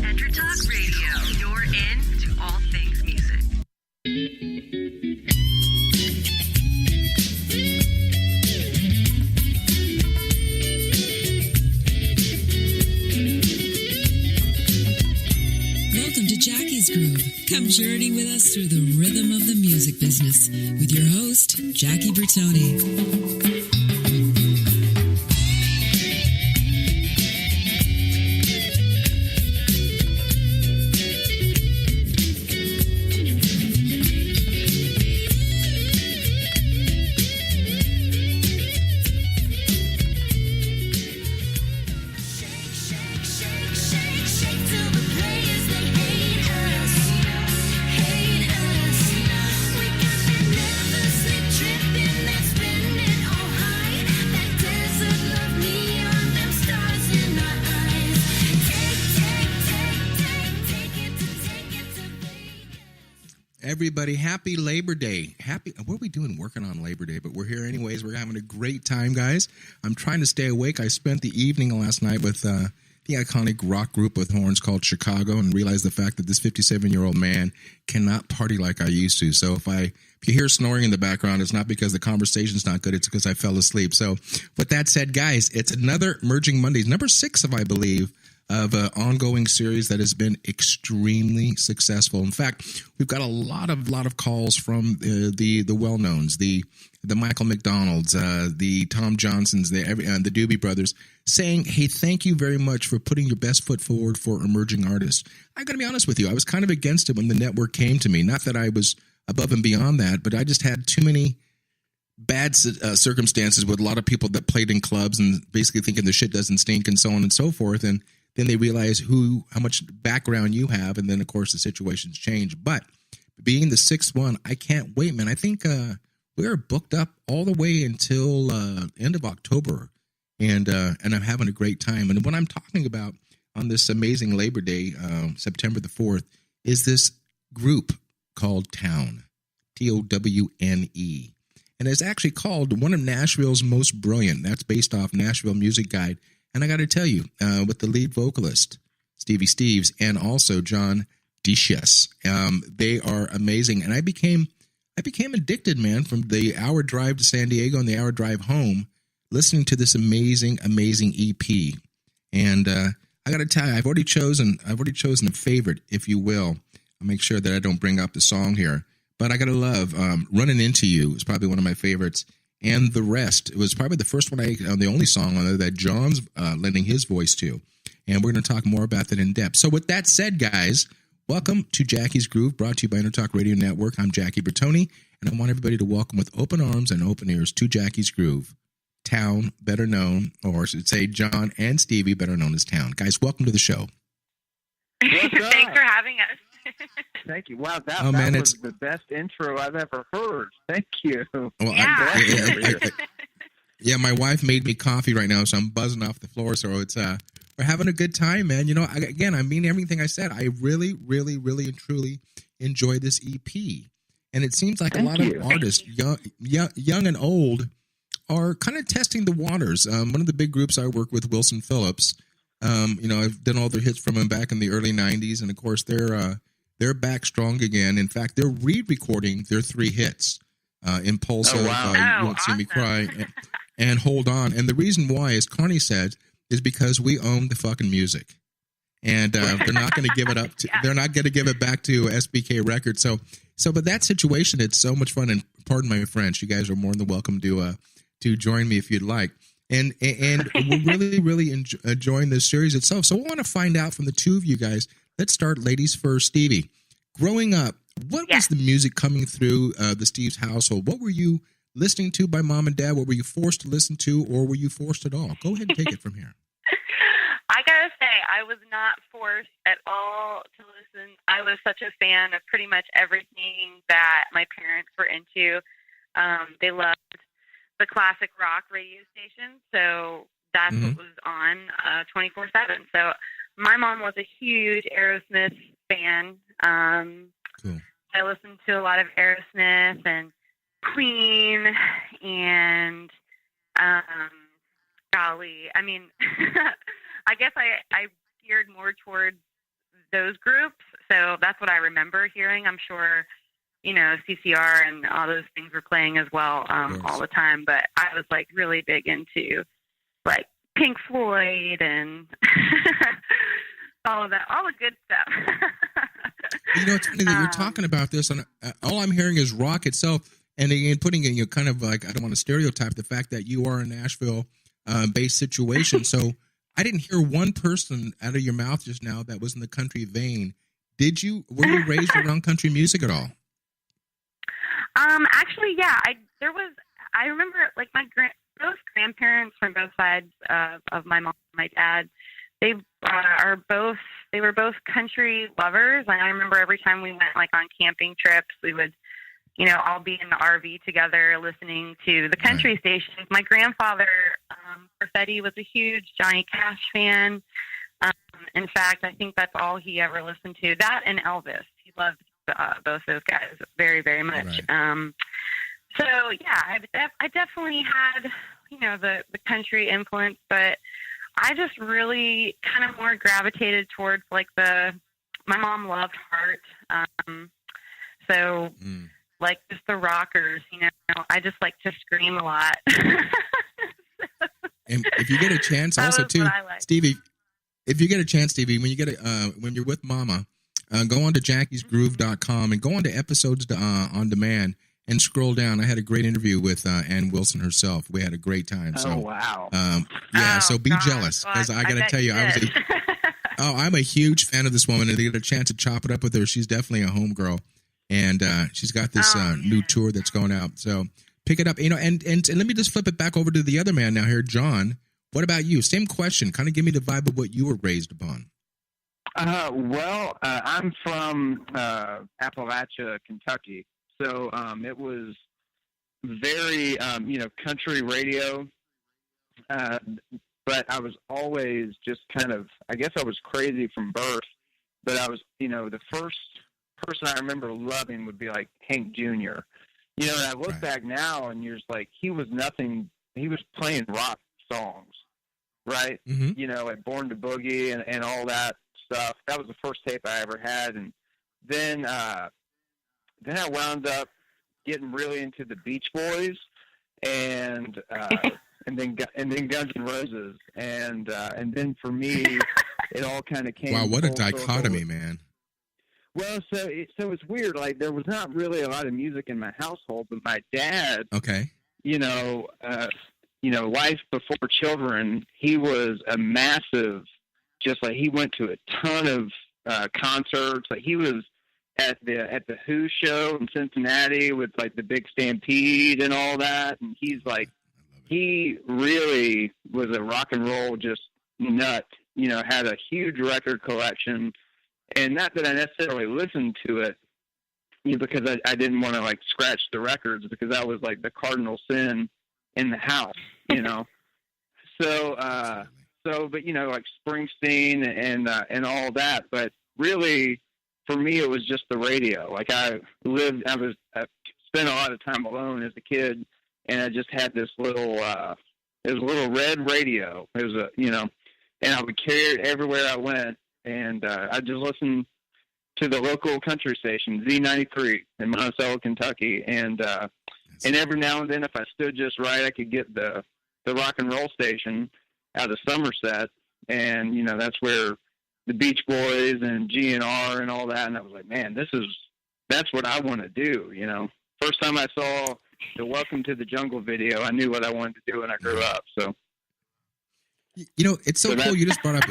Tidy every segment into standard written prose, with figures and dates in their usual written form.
Enter Talk Radio. You're in to all things music. Welcome to Jackie's Groove. Come journey with us through the rhythm of the music business with your host, Jackie Bertoni. Everybody, happy Labor Day. What are we doing working on Labor Day? But we're here anyways. We're having a great time, guys. I'm trying to stay awake. I spent the evening last night with the iconic rock group with horns called Chicago and realized the fact that this 57-year-old man cannot party like I used to. So if you hear snoring in the background, it's not because the conversation's not good. It's because I fell asleep. So with that said, guys, it's another Merging Mondays, number 6 I believe, of an ongoing series that has been extremely successful. In fact, we've got a lot of calls from the well-knowns, the Michael McDonalds, the Tom Johnsons, the Doobie Brothers, saying, hey, thank you very much for putting your best foot forward for emerging artists. I got to be honest with you, I was kind of against it when the network came to me. Not that I was above and beyond that, but I just had too many bad circumstances with a lot of people that played in clubs and basically thinking the shit doesn't stink and so on and so forth. And then they realize how much background you have, and then, of course, the situations change. But being the 6th one, I can't wait, man. I think we're booked up all the way until end of October, and I'm having a great time. And what I'm talking about on this amazing Labor Day, September the 4th, is this group called Towne, Towne. And it's actually called one of Nashville's most brilliant. That's based off Nashville Music Guide. And I got to tell you, with the lead vocalist, Steevie Steeves, and also Jon Decious, they are amazing. And I became addicted, man, from the hour drive to San Diego and the hour drive home, listening to this amazing EP. And I got to tell you, I've already chosen a favorite, if you will. I'll make sure that I don't bring up the song here. But I got to love Running Into You is probably one of my favorites. And The Rest, it was probably the first one, the only song on there that John's lending his voice to. And we're going to talk more about that in depth. So with that said, guys, welcome to Jackie's Groove, brought to you by Intertalk Radio Network. I'm Jackie Bertoni, and I want everybody to welcome with open arms and open ears to Jackie's Groove. Towne, better known, or I should say Jon and Steevie, better known as Towne. Guys, welcome to the show. Thanks for having us. Thank you. Wow, that was the best intro I've ever heard. Thank you. Well, yeah, my wife made me coffee right now, so I'm buzzing off the floor. So it's we're having a good time, man. You know, I mean everything I said. I really, really, really and truly enjoy this EP, and it seems like a lot of artists, young and old, are kind of testing the waters. One of the big groups I work with, Wilson Phillips. I've done all their hits from them back in the early '90s, and of course they're back strong again. In fact, they're re-recording their 3 hits, Impulsive, You Won't See Me Cry, and Hold On. And the reason why, as Carney said, is because we own the fucking music. And they're not going to give it up. They're not going to give it back to SBK Records. So, but that situation, it's so much fun. And pardon my French, you guys are more than welcome to join me if you'd like. And we're really, really enjoying this series itself. So I want to find out from the two of you guys. Let's start ladies first. Stevie, growing up, what was the music coming through the Steeves household? What were you listening to by mom and dad? What were you forced to listen to, or were you forced at all? Go ahead and take it from here. I gotta say, I was not forced at all to listen. I was such a fan of pretty much everything that my parents were into. They loved the classic rock radio station, so that's what was on 24/7. So my mom was a huge Aerosmith fan. Cool. I listened to a lot of Aerosmith and Queen and golly, I mean, I guess I geared more towards those groups. So that's what I remember hearing. I'm sure, CCR and all those things were playing as well all the time. But I was like really big into like Pink Floyd and all of that, all the good stuff. It's funny that you're talking about this, and all I'm hearing is rock itself, and putting in kind of like, I don't want to stereotype the fact that you are a Nashville-based situation. So I didn't hear one person out of your mouth just now that was in the country vein. Were you raised around country music at all? Actually, yeah. I remember like both grandparents from both sides of my mom and my dad. They were both country lovers, and I remember every time we went like on camping trips, we would, all be in the RV together listening to the country stations. My grandfather, Perfetti, was a huge Johnny Cash fan. In fact, I think that's all he ever listened to. That and Elvis. He loved both those guys very, very much. Right. So yeah, I definitely had, the country influence, but I just really kind of more gravitated towards like my mom loved Heart. Like just the rockers, I just like to scream a lot. And if you get a chance also too, Stevie, if you get a chance, Stevie, when you're with Mama, go on to jackiesgroove.com and go on to episodes on demand and scroll down. I had a great interview with Ann Wilson herself. We had a great time. So, wow. So be jealous, because I got to tell you, I'm a huge fan of this woman, and to get a chance to chop it up with her, she's definitely a homegirl, and she's got this new tour that's going out. So pick it up, and let me just flip it back over to the other man now here, Jon. What about you? Same question. Kind of give me the vibe of what you were raised upon. I'm from Appalachia, Kentucky. So it was very, country radio. But I was always just kind of, I guess I was crazy from birth. But I was, the first person I remember loving would be like Hank Jr. And I look back now and you're just like, he was playing rock songs, right? Mm-hmm. Like Born to Boogie and all that stuff. That was the first tape I ever had. And then I wound up getting really into the Beach Boys and then Guns N' Roses, and then for me it all kind of came. Wow, what a dichotomy, man! Well, so it's weird. Like there was not really a lot of music in my household, but my dad, life before children, he was a massive. Just like he went to a ton of concerts. Like he was at the Who show in Cincinnati with like the big Stampede and all that, and he's like, he really was a rock and roll just nut. Had a huge record collection, and not that I necessarily listened to it, because I didn't want to like scratch the records, because that was like the cardinal sin in the house, So, but like Springsteen and all that, but really. For me, it was just the radio. Like I spent a lot of time alone as a kid, and I just had this little, it was a little red radio. It was and I would carry it everywhere I went, and I just listened to the local country station, Z93 in Monticello, Kentucky, and every now and then, if I stood just right, I could get the rock and roll station out of Somerset, and that's where the Beach Boys and GNR and all that, and I was like, man, that's what I want to do, First time I saw the Welcome to the Jungle video, I knew what I wanted to do when I grew up, so. It's so cool, you just brought up,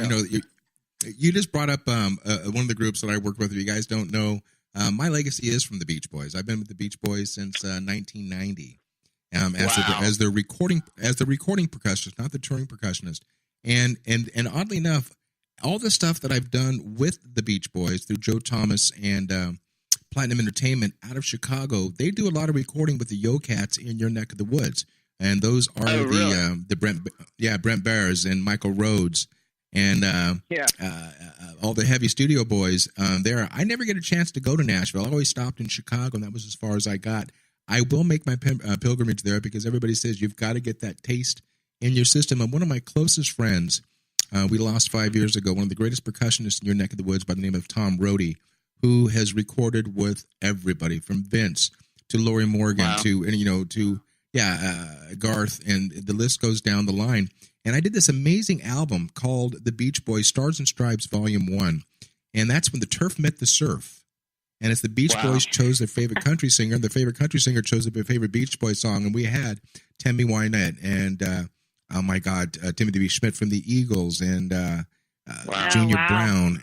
you just brought up one of the groups that I work with. If you guys don't know, my legacy is from the Beach Boys. I've been with the Beach Boys since 1990 as the recording percussionist, not the touring percussionist. And oddly enough, all the stuff that I've done with the Beach Boys through Joe Thomas and Platinum Entertainment out of Chicago, they do a lot of recording with the Yo Cats in your neck of the woods, and those are the Brent Bears and Michael Rhodes and all the heavy studio boys there. I never get a chance to go to Nashville. I always stopped in Chicago, and that was as far as I got. I will make my pilgrimage there because everybody says you've got to get that taste in your system. And one of my closest friends We lost 5 years ago one of the greatest percussionists in your neck of the woods by the name of Tom Rohde, who has recorded with everybody from Vince to Lori Morgan to Garth, and the list goes down the line. And I did this amazing album called The Beach Boys Stars and Stripes Volume 1, and that's when the turf met the surf. And it's the Beach Boys chose their favorite country singer. The favorite country singer chose their favorite Beach Boys song, and we had Tammy Wynette and Timothy B. Schmidt from the Eagles and Junior Brown.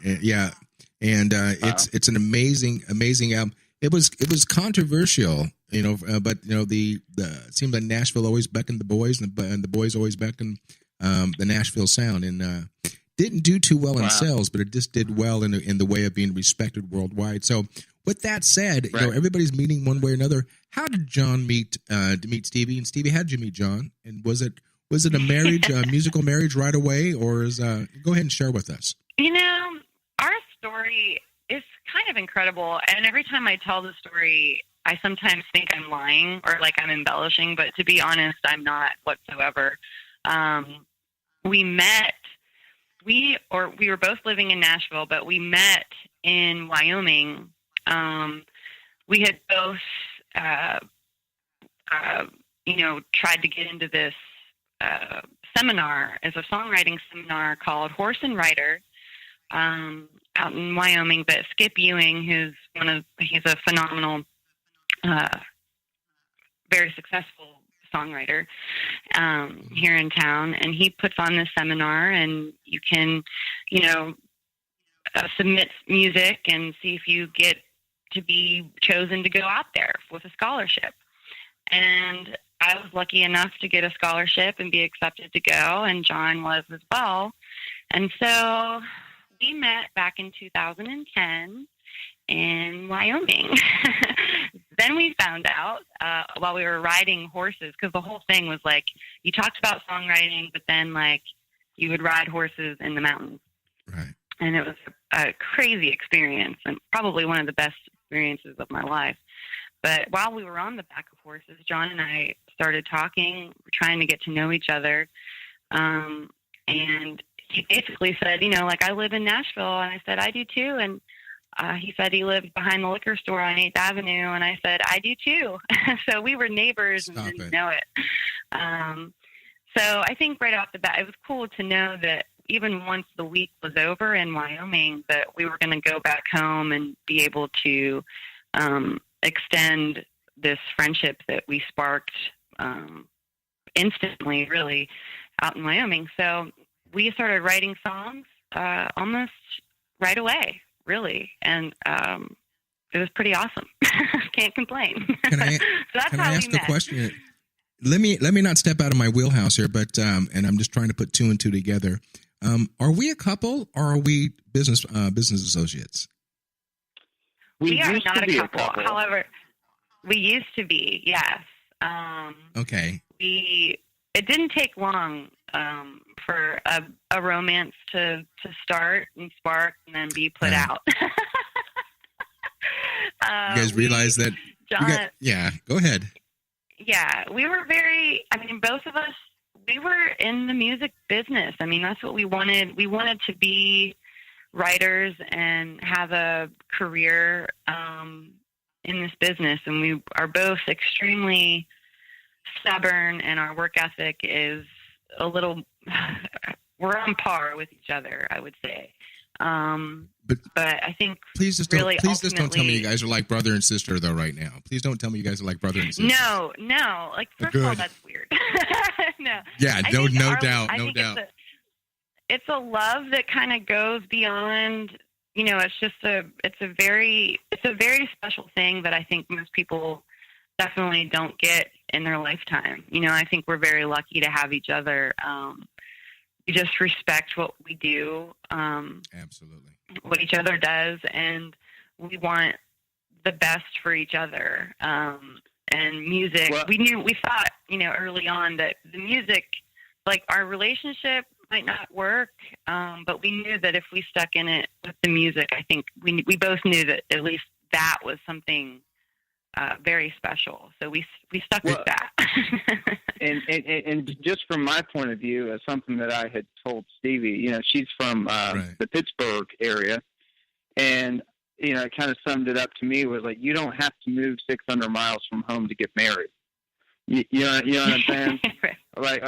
It's an amazing album. It was controversial, but it seemed like Nashville always beckoned the boys, and the boys always beckoned the Nashville sound, and didn't do too well in sales, but it just did well in the way of being respected worldwide. So, with that said, everybody's meeting one way or another. How did Jon meet Stevie? And Stevie, how did you meet Jon? And was it a marriage, a musical marriage right away, or go ahead and share with us? Our story is kind of incredible, and every time I tell the story, I sometimes think I'm lying or like I'm embellishing, but to be honest, I'm not whatsoever. We were both living in Nashville, but we met in Wyoming. We had both, tried to get into this seminar as a songwriting seminar called Horse and Rider out in Wyoming. But Skip Ewing, he's a phenomenal, very successful songwriter here in town, and he puts on this seminar, and you can submit music and see if you get to be chosen to go out there with a scholarship. And I was lucky enough to get a scholarship and be accepted to go, and Jon was as well. And so we met back in 2010 in Wyoming. Then we found out while we were riding horses, because the whole thing was like you talked about songwriting, but then like you would ride horses in the mountains. Right. And it was a crazy experience, and probably one of the best experiences of my life. But while we were on the back of horses, Jon and I started talking, trying to get to know each other. And he basically said, I live in Nashville. And I said, I do too. And he said he lived behind the liquor store on 8th Avenue. And I said, I do too. So we were neighbors and didn't know it. So I think right off the bat, it was cool to know that even once the week was over in Wyoming, that we were going to go back home and be able to extend this friendship that we sparked instantly, really, out in Wyoming. So we started writing songs almost right away, really, and it was pretty awesome. Can't complain. Can I, so that's can how I ask we a met. question? Let me not step out of my wheelhouse here, but and I'm just trying to put two and two together. Are we a couple, or are we business associates? We are not a couple. However, we used to be. Yes. Okay. It didn't take long for a romance to start and spark and then be put out. You guys realize that? Jon, go ahead. Yeah, we were both of us, we were in the music business. I mean, that's what we wanted. We wanted to be writers and have a career in this business. And we are both extremely stubborn, and our work ethic is we're on par with each other, I would say. But I think please just don't tell me you guys are like brother and sister though right now. Please don't tell me you guys are like brother and sister. No. Like first of all, that's weird. No. Yeah, no doubt. It's a love that kind of goes beyond. It's a very special thing that I think most people definitely don't get in their lifetime. I think we're very lucky to have each other. We just respect what we do. Absolutely. What each other does, and we want the best for each other. And music, we thought, early on that the music, like our relationship might not work, but we knew that if we stuck in it with the music, I think we both knew that at least that was something very special. So we stuck with that. and just from my point of view, something that I had told Stevie, she's from the Pittsburgh area, and it kind of summed it up to me was like, you don't have to move 600 miles from home to get married. You know what I'm saying? Like,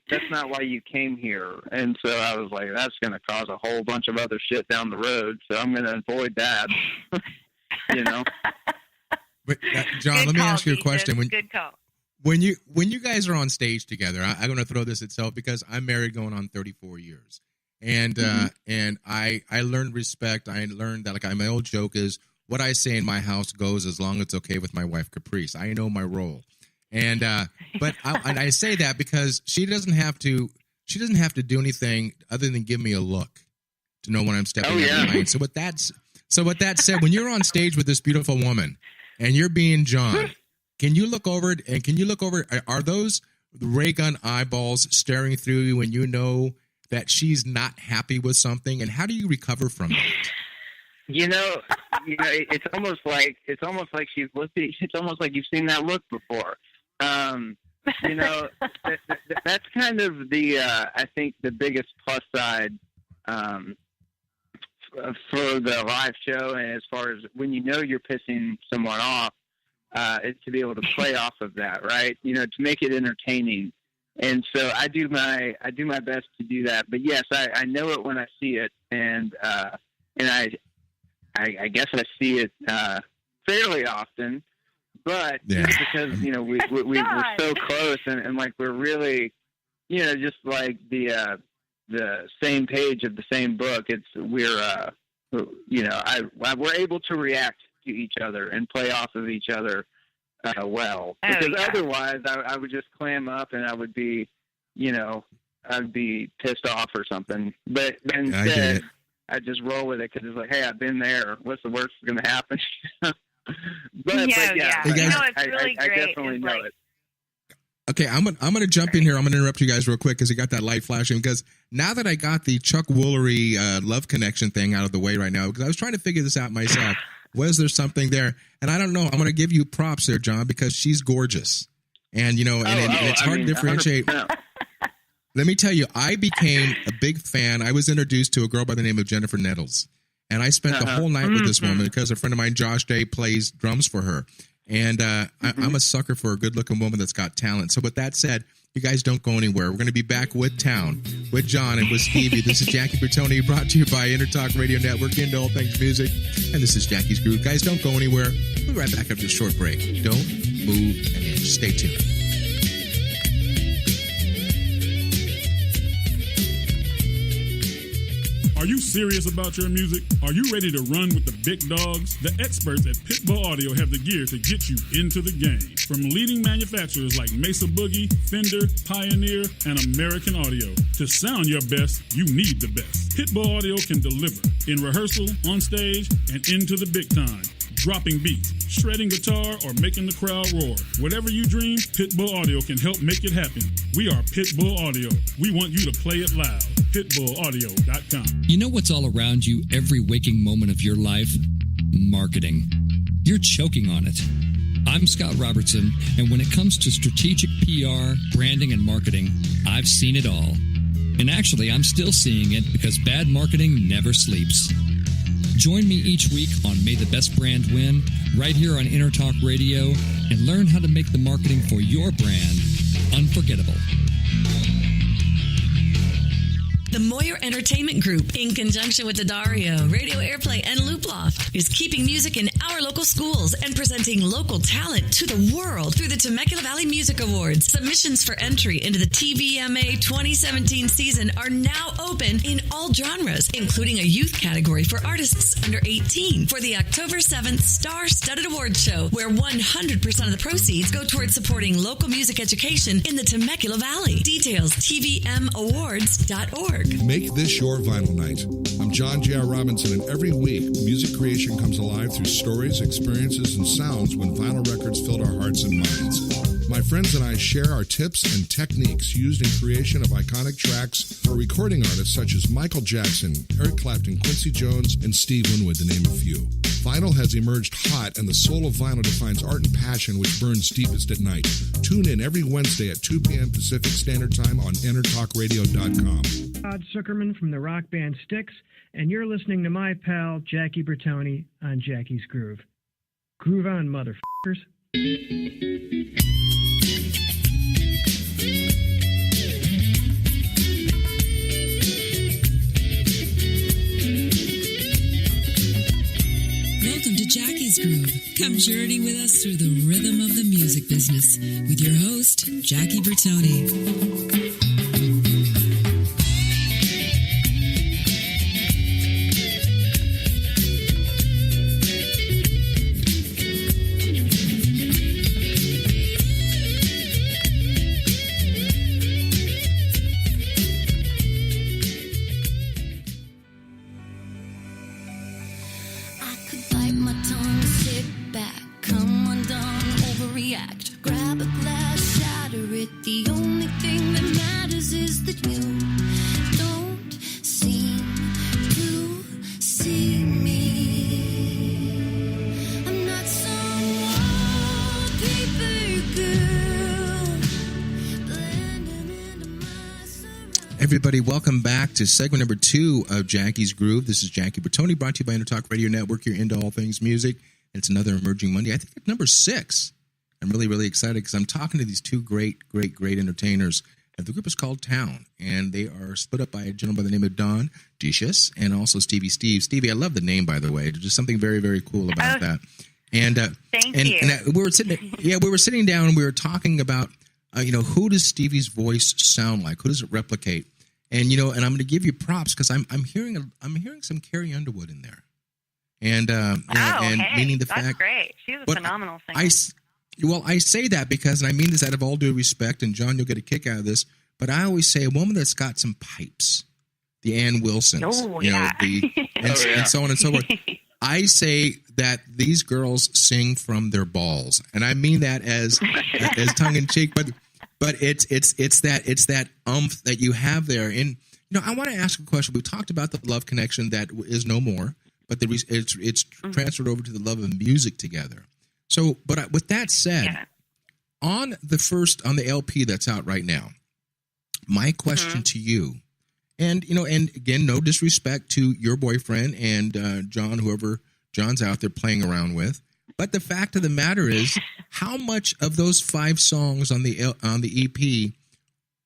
that's not why you came here. And so I was like, that's going to cause a whole bunch of other shit down the road, so I'm going to avoid that. But, John, let me ask you a question. Good call. When you guys are on stage together, I'm going to throw this itself because I'm married going on 34 years. And and I learned respect. I learned that, like, my old joke is, what I say in my house goes as long as it's okay with my wife, Caprice. I know my role. And but I say that because she doesn't have to do anything other than give me a look to know when I'm stepping out of the lane. So with that said, when you're on stage with this beautiful woman and you're being John, can you look over it? Are those ray gun eyeballs staring through you when you know that she's not happy with something, and how do you recover from that? It's almost like she's looking. It's almost like you've seen that look before. That's kind of the I think the biggest plus side for the live show, and as far as when you're pissing someone off, is to be able to play off of that, right? To make it entertaining. And so I do my best to do that. But yes, I know it when I see it, and I guess I see it fairly often. But just because we're so close, and like we're really just like the same page of the same book. We're able to react to each other and play off of each other. Well, because otherwise I would just clam up and I would be, I'd be pissed off or something. But instead, I just roll with it because it's like, hey, I've been there. What's the worst that's going to happen? It's really great. I definitely know it. Okay, I'm gonna jump in here. I'm gonna interrupt you guys real quick because you got that light flashing. Because now that I got the Chuck Woolery love connection thing out of the way right now, because I was trying to figure this out myself. Was there something there? And I don't know. I'm going to give you props there, John, because she's gorgeous. And, it's hard to differentiate. 100%. Let me tell you, I became a big fan. I was introduced to a girl by the name of Jennifer Nettles. And I spent the whole night with this woman because a friend of mine, Josh Day, plays drums for her. And I'm a sucker for a good-looking woman that's got talent. So with that said, you guys don't go anywhere. We're going to be back with Towne, with John, and with Stevie. This is Jackie Bertoni, brought to you by Intertalk Radio Network, into all things music. And this is Jackie's Groove. Guys, don't go anywhere. We'll be right back after a short break. Don't move an inch. Stay tuned. Are you serious about your music? Are you ready to run with the big dogs? The experts at Pitbull Audio have the gear to get you into the game. From leading manufacturers like Mesa Boogie, Fender, Pioneer, and American Audio. To sound your best, you need the best. Pitbull Audio can deliver in rehearsal, on stage, and into the big time. Dropping beats, shredding guitar, or making the crowd roar. Whatever you dream, Pitbull Audio can help make it happen. We are Pitbull Audio. We want you to play it loud. PitbullAudio.com. You know what's all around you every waking moment of your life? Marketing. You're choking on it. I'm Scott Robertson, and when it comes to strategic PR, branding, and marketing, I've seen it all. And actually, I'm still seeing it because bad marketing never sleeps. Join me each week on May the Best Brand Win, right here on Intertalk Radio, and learn how to make the marketing for your brand unforgettable. The Moyer Entertainment Group, in conjunction with the Dario, Radio Airplay, and Looploft, is keeping music in our local schools and presenting local talent to the world through the Temecula Valley Music Awards. Submissions for entry into the TVMA 2017 season are now open in all genres, including a youth category for artists under 18 for the October 7th Star-Studded Awards Show, where 100% of the proceeds go towards supporting local music education in the Temecula Valley. Details, tvmawards.org. Make this your vinyl night. I'm John J.R. Robinson, and every week, music creation comes alive through stories, experiences, and sounds when vinyl records filled our hearts and minds. My friends and I share our tips and techniques used in creation of iconic tracks for recording artists such as Michael Jackson, Eric Clapton, Quincy Jones, and Steve Winwood, to name a few. Vinyl has emerged hot, and the soul of vinyl defines art and passion which burns deepest at night. Tune in every Wednesday at 2 p.m. Pacific Standard Time on EnterTalkRadio.com. Todd Zuckerman from the rock band Styx, and you're listening to my pal Jackie Bertoni on Jackie's Groove. Groove on, motherfuckers. Welcome to Jackie's Groove. Come journey with us through the rhythm of the music business with your host, Jackie Bertoni. Everybody, welcome back to segment number 2 of Jackie's Groove. This is Jackie Bertoni, brought to you by Intertalk Radio Network. You're into all things music, and it's another Emerging Monday. I think it's number 6. I'm really, really excited because I'm talking to these two great entertainers. And the group is called Towne, and they are split up by a gentleman by the name of Jon Decious and also Steevie Steeves. Stevie, I love the name, by the way. There's just something very, very cool about that. And thank you. And we were sitting down and we were talking about, who does Stevie's voice sound like? Who does it replicate? And and I'm going to give you props because I'm hearing some Carrie Underwood in there, and meaning the that's fact great. She's a phenomenal singer. I say that because, and I mean this out of all due respect, and John, you'll get a kick out of this, but I always say a woman that's got some pipes, the Ann Wilsons, and so on and so forth. I say that these girls sing from their balls, and I mean that as tongue in cheek, but it's that umph that you have there. And I want to ask a question. We talked about the love connection that is no more, but it's transferred over to the love of music together. So, but with that said, on the LP that's out right now, my question to you, and again, no disrespect to your boyfriend and John, whoever John's out there playing around with, but the fact of the matter is, how much of those 5 songs on the EP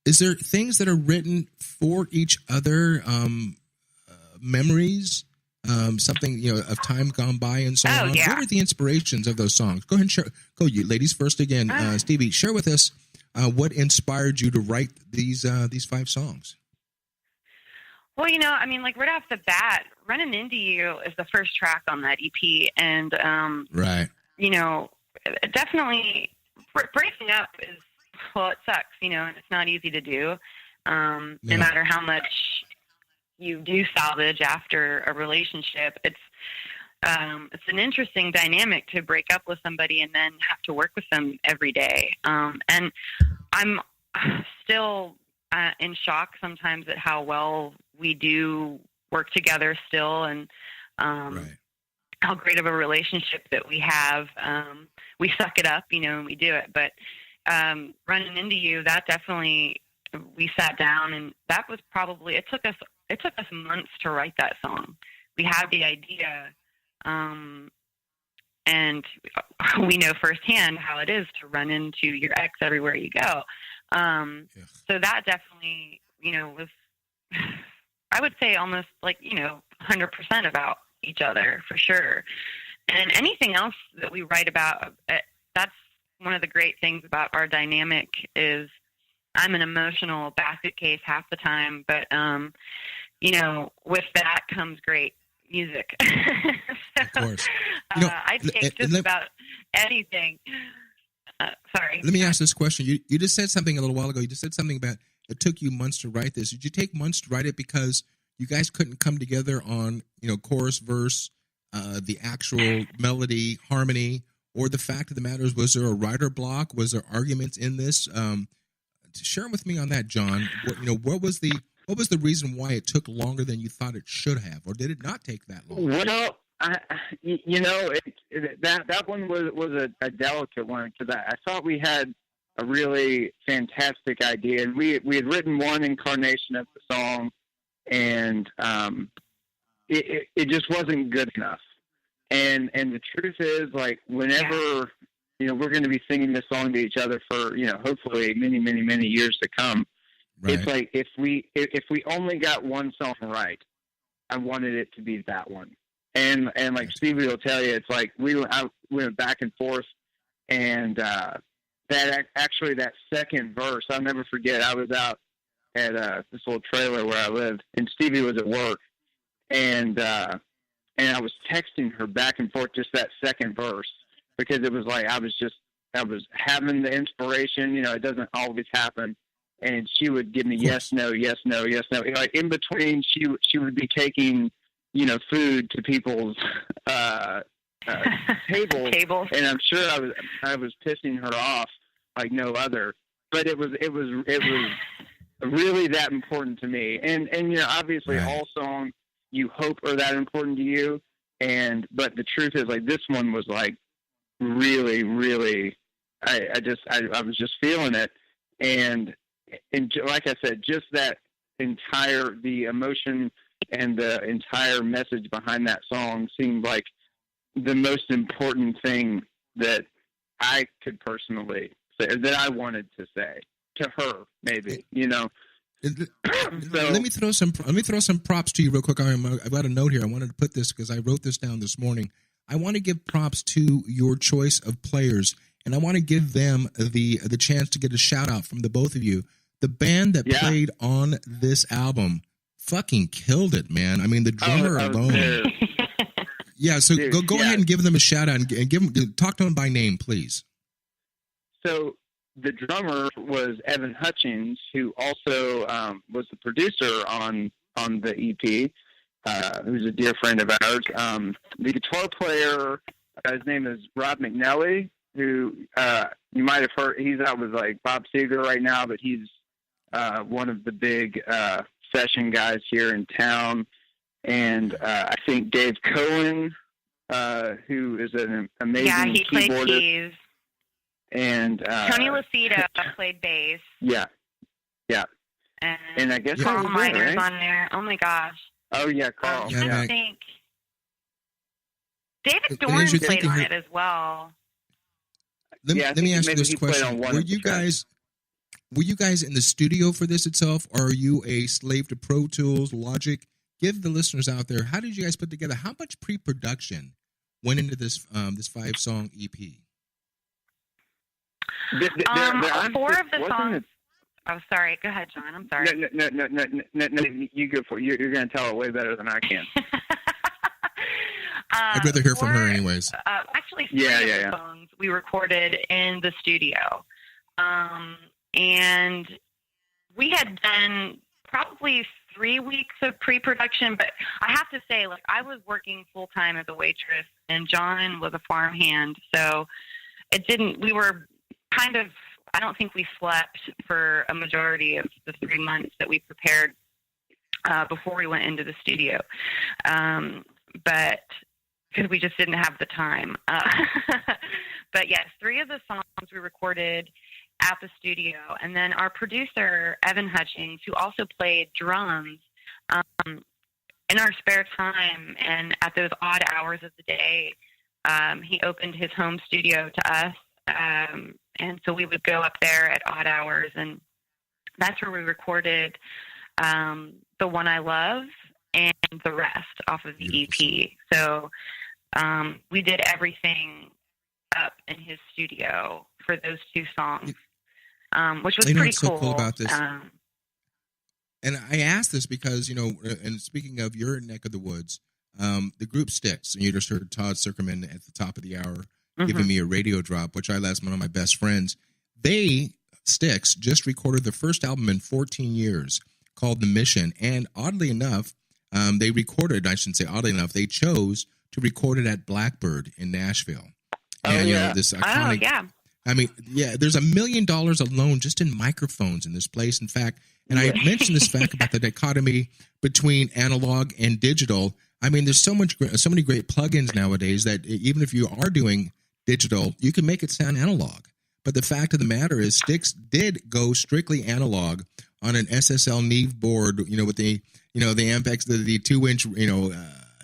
is there things that are written for each other, memories? Something of time gone by and so on. Yeah. What are the inspirations of those songs? Go ahead and share. Go, you ladies first again. Stevie, share with us what inspired you to write these 5 songs. Well, right off the bat, "Running Into You" is the first track on that EP, and right. Definitely breaking up is it sucks, and it's not easy to do, no matter how much you do salvage after a relationship. It's an interesting dynamic to break up with somebody and then have to work with them every day. And I'm still in shock sometimes at how well we do work together still, and how great of a relationship that we have. We suck it up, and we do it. But "Running Into You," that definitely, we sat down, and that was probably, it took us months to write that song. We had the idea, and we know firsthand how it is to run into your ex everywhere you go. So that definitely, was, I would say almost 100% about each other for sure. And anything else that we write about, that's one of the great things about our dynamic is I'm an emotional basket case half the time, but with that comes great music. So, of course. I take just about anything. Sorry. Let me ask this question. You just said something a little while ago. You just said something about it took you months to write this. Did you take months to write it because you guys couldn't come together on, chorus, verse, the actual melody, harmony, or the fact of the matter is, was there a writer block? Was there arguments in this? Share with me on that, John. What was the reason why it took longer than you thought it should have, or did it not take that long? Well, That one was a delicate one because I thought we had a really fantastic idea, and we had written one incarnation of the song, and it just wasn't good enough. And the truth is, like, whenever we're going to be singing this song to each other for hopefully many, many, many years to come. Right. It's like if we only got one song right, I wanted it to be that one. And like Stevie will tell you, it's like we went back and forth, and that second verse, I'll never forget. I was out at this little trailer where I lived, and Stevie was at work, and I was texting her back and forth just that second verse because it was like I was having the inspiration. It doesn't always happen. And she would give me yes, no, yes, no, yes, no. Like in between, she would be taking, food to people's tables, and I'm sure I was pissing her off like no other. But it was really that important to me. And obviously all songs you hope are that important to you. But the truth is, like, this one was like really, really. I was just feeling it, and like I said, just the emotion and the entire message behind that song seemed like the most important thing that I could personally say, that I wanted to say to her, maybe, So, let me throw some props to you real quick. I've got a note here. I wanted to put this because I wrote this down this morning. I want to give props to your choice of players, and I want to give them the chance to get a shout out from the both of you. The band that played on this album fucking killed it, man. I mean, the drummer alone. Yeah, so dude, go ahead and give them a shout out and talk to them by name, please. So the drummer was Evan Hutchins, who also was the producer on the EP, who's a dear friend of ours. The guitar player, his name is Rob McNally, who you might have heard. He's out with like Bob Seger right now, but he's one of the big session guys here in town. And I think Dave Cohen, who is an amazing he keyboardist. Played keys. And Tony Lucido played bass. Yeah. And I guess Carl Miner's on there. Oh my gosh. Oh yeah, Carl. I think David Dorn played on it as well. Let me ask you this question: Were you guys in the studio for this itself, or are you a slave to Pro Tools, Logic? Give the listeners out there, how did you guys put together? How much pre-production went into this 5-song EP? 4 of the songs. Oh, sorry. Go ahead, John. I'm sorry. No, you go for it. You're going to tell it way better than I can. I'd rather hear from her anyways. Actually, 3 of the songs we recorded in the studio. And we had done probably 3 weeks of pre-production, but I have to say, like, I was working full-time as a waitress, and John was a farmhand, so we were kind of, I don't think we slept for a majority of the 3 months that we prepared before we went into the studio. But because we just didn't have the time. But yes, 3 of the songs we recorded at the studio. And then our producer, Evan Hutchins, who also played drums, in our spare time and at those odd hours of the day, he opened his home studio to us. And so we would go up there at odd hours, and that's where we recorded The One I Love and the rest off of the EP. So we did everything up in his studio for those 2 songs, which was pretty cool. So cool about this. And I asked this because, and speaking of your neck of the woods, the group Styx, and you just heard Todd Zuckerman at the top of the hour giving me a radio drop, which I last one of my best friends. Styx, just recorded their first album in 14 years called The Mission. And oddly enough, they chose to record it at Blackbird in Nashville. And, this iconic. I mean, there's $1 million alone just in microphones in this place. In fact, and I mentioned this fact about the dichotomy between analog and digital. I mean, there's so many great plugins nowadays that even if you are doing digital, you can make it sound analog. But the fact of the matter is, Styx did go strictly analog on an SSL Neve board, with the Ampex, the 2-inch,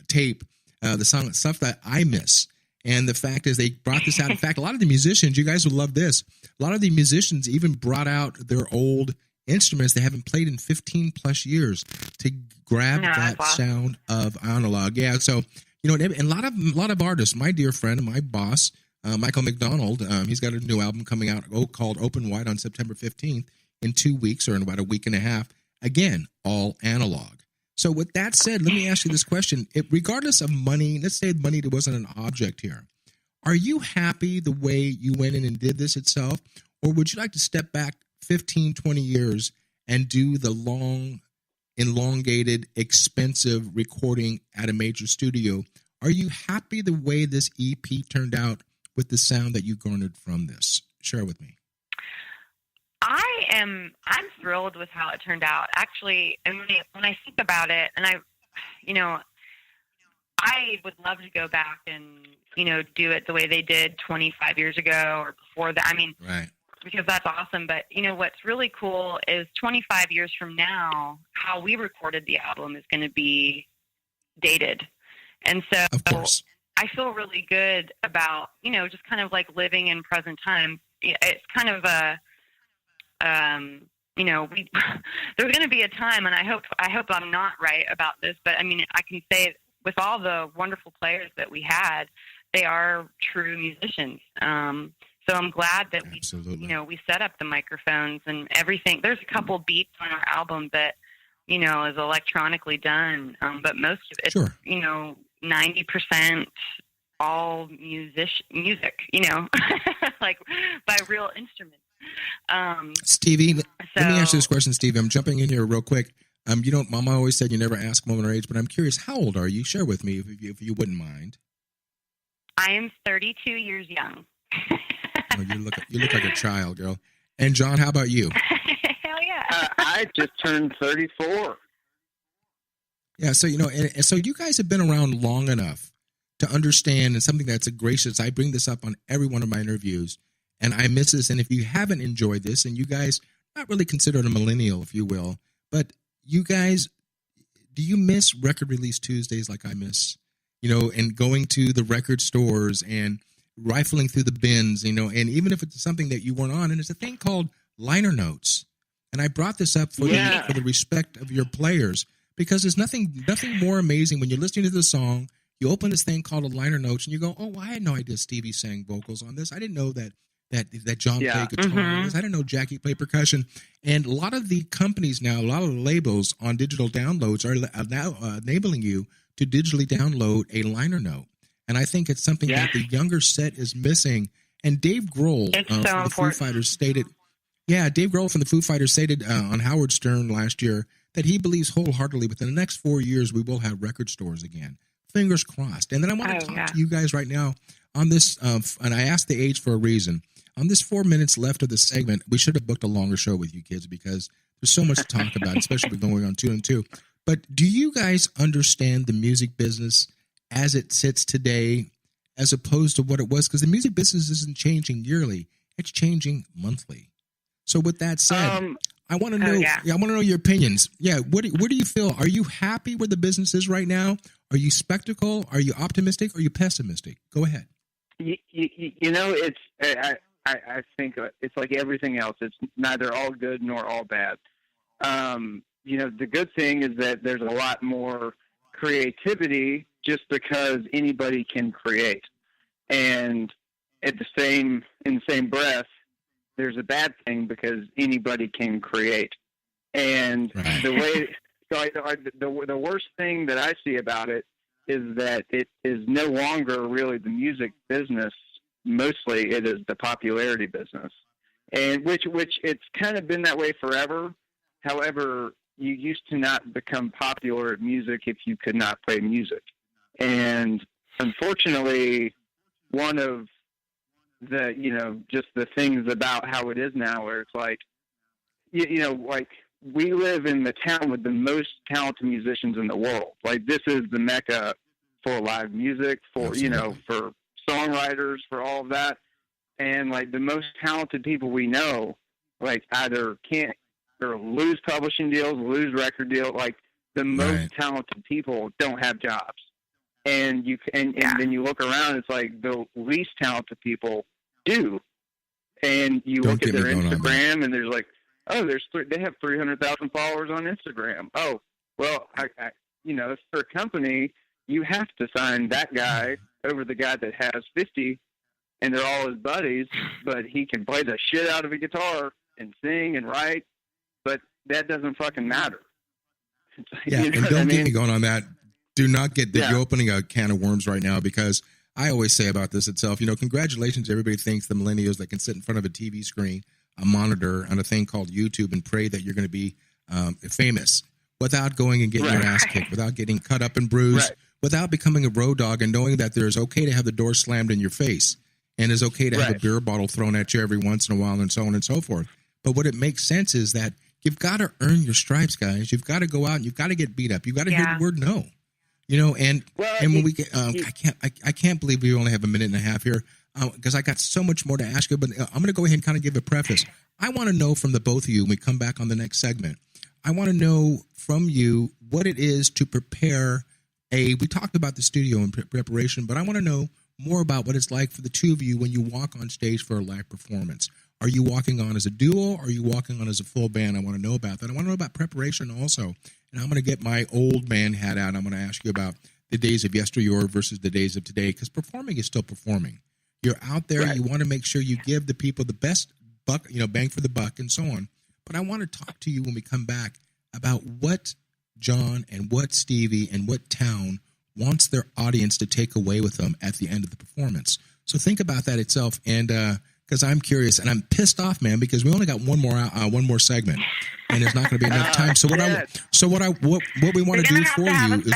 tape, the stuff that I miss. And the fact is, they brought this out. In fact, a lot of the musicians, you guys would love this. A lot of the musicians even brought out their old instruments they haven't played in 15 plus years to grab that sound of analog. Yeah. So, and a lot of artists, my dear friend and my boss, Michael McDonald, he's got a new album coming out called Open Wide on September 15th in 2 weeks or in about a week and a half. Again, all analog. So with that said, let me ask you this question. Regardless of money, let's say money wasn't an object here. Are you happy the way you went in and did this itself? Or would you like to step back 15, 20 years and do the long, elongated, expensive recording at a major studio? Are you happy the way this EP turned out with the sound that you garnered from this? Share with me. I'm thrilled with how it turned out. Actually, and when I think about it, and I would love to go back and, do it the way they did 25 years ago or before that. I mean, right. Because that's awesome. But, what's really cool is 25 years from now, how we recorded the album is going to be dated. And so of course, I feel really good about, just kind of like living in present time. It's kind of there's going to be a time, and I hope I'm not right about this, but I mean, I can say with all the wonderful players that we had, they are true musicians. So I'm glad that we set up the microphones and everything. There's a couple beats on our album that, is electronically done. But most of it, sure. 90% all music, like by real instruments. Stevie, let me ask you this question, Stevie. I'm jumping in here real quick. Mama always said you never ask a woman her age, but I'm curious, how old are you? Share with me if you wouldn't mind. I am 32 years young. Oh, you look like a child, girl. And John, how about you? Hell yeah. I just turned 34. Yeah, so and so you guys have been around long enough to understand, and something that's gracious. I bring this up on every one of my interviews, and I miss this. And if you haven't enjoyed this, and you guys not really considered a millennial, if you will, but you guys, do you miss record release Tuesdays like I miss? And going to the record stores and rifling through the bins, and even if it's something that you weren't on, and it's a thing called liner notes. And I brought this up for the respect of your players, because there's nothing more amazing when you're listening to the song. You open this thing called a liner notes, and you go, "Oh, I had no idea Stevie sang vocals on this. I didn't know that John played guitar on this. I didn't know Jackie played percussion." And a lot of the companies now, a lot of the labels on digital downloads are now enabling you to digitally download a liner note. And I think it's something that the younger set is missing. And Dave Grohl from the Foo Fighters stated, Dave Grohl from the Foo Fighters stated on Howard Stern last year that he believes wholeheartedly within the next 4 years we will have record stores again. Fingers crossed. And then I want to talk to you guys right now on this, and I asked the age for a reason. On this 4 minutes left of the segment, we should have booked a longer show with you kids because there's so much to talk about, especially with going on 2 and 2. But do you guys understand the music business as it sits today as opposed to what it was? Because the music business isn't changing yearly. It's changing monthly. So with that said, I want to know I want to know your opinions. Yeah, what do you feel? Are you happy where the business is right now? Are you skeptical? Are you optimistic? Are you pessimistic? Go ahead. It's I think it's like everything else. It's neither all good nor all bad. The good thing is that there's a lot more creativity just because anybody can create. And in the same breath, there's a bad thing because anybody can create. And the worst thing that I see about it is that it is no longer really the music business. Mostly it is the popularity business, and which it's kind of been that way forever. However, you used to not become popular at music if you could not play music. And unfortunately, one of the, just the things about how it is now, where it's like, like we live in the town with the most talented musicians in the world. Like, this is the mecca for live music, for, you know, for songwriters, for all of that. And, like, the most talented people we know, like, either can't or lose publishing deals, lose record deals. Like, the most talented people don't have jobs. And then you look around, it's like the least talented people do. And you look at their Instagram, and there's like, oh, they have 300,000 followers on Instagram. Oh, well, you know, if for a company, you have to sign that guy over the guy that has 50, and they're all his buddies, but he can play the shit out of a guitar and sing and write, but that doesn't fucking matter. Yeah, you know, and don't get me going on that. Do not get that you're opening a can of worms right now, because I always say about this itself, you know, congratulations. Everybody thinks the millennials that can sit in front of a TV screen, a monitor, on a thing called YouTube and pray that you're going to be famous without going and getting your ass kicked, without getting cut up and bruised, without becoming a road dog, and knowing that there's okay to have the door slammed in your face, and it's okay to have a beer bottle thrown at you every once in a while, and so on and so forth. But what it makes sense is that you've got to earn your stripes, guys. You've got to go out and you've got to get beat up. You've got to hear the word no. You know, and when we get, I can't believe we only have a minute and a half here, because I got so much more to ask you. But I'm going to go ahead and kind of give a preface. I want to know from the both of you when we come back on the next segment. I want to know from you what it is to prepare we talked about the studio and preparation, but I want to know more about what it's like for the two of you when you walk on stage for a live performance. Are you walking on as a duo? Or are you walking on as a full band? I want to know about that. I want to know about preparation also. And I'm going to get my old man hat out. I'm going to ask you about the days of yesteryear versus the days of today, because performing is still performing. You're out there. You want to make sure you give the people the best bang for the buck and so on. But I want to talk to you when we come back about what Jon and what Steevie and what Towne wants their audience to take away with them at the end of the performance. So think about that itself. And, because I'm curious and I'm pissed off, man, because we only got one more segment, and there's not going to be enough time. So what we want to do for you is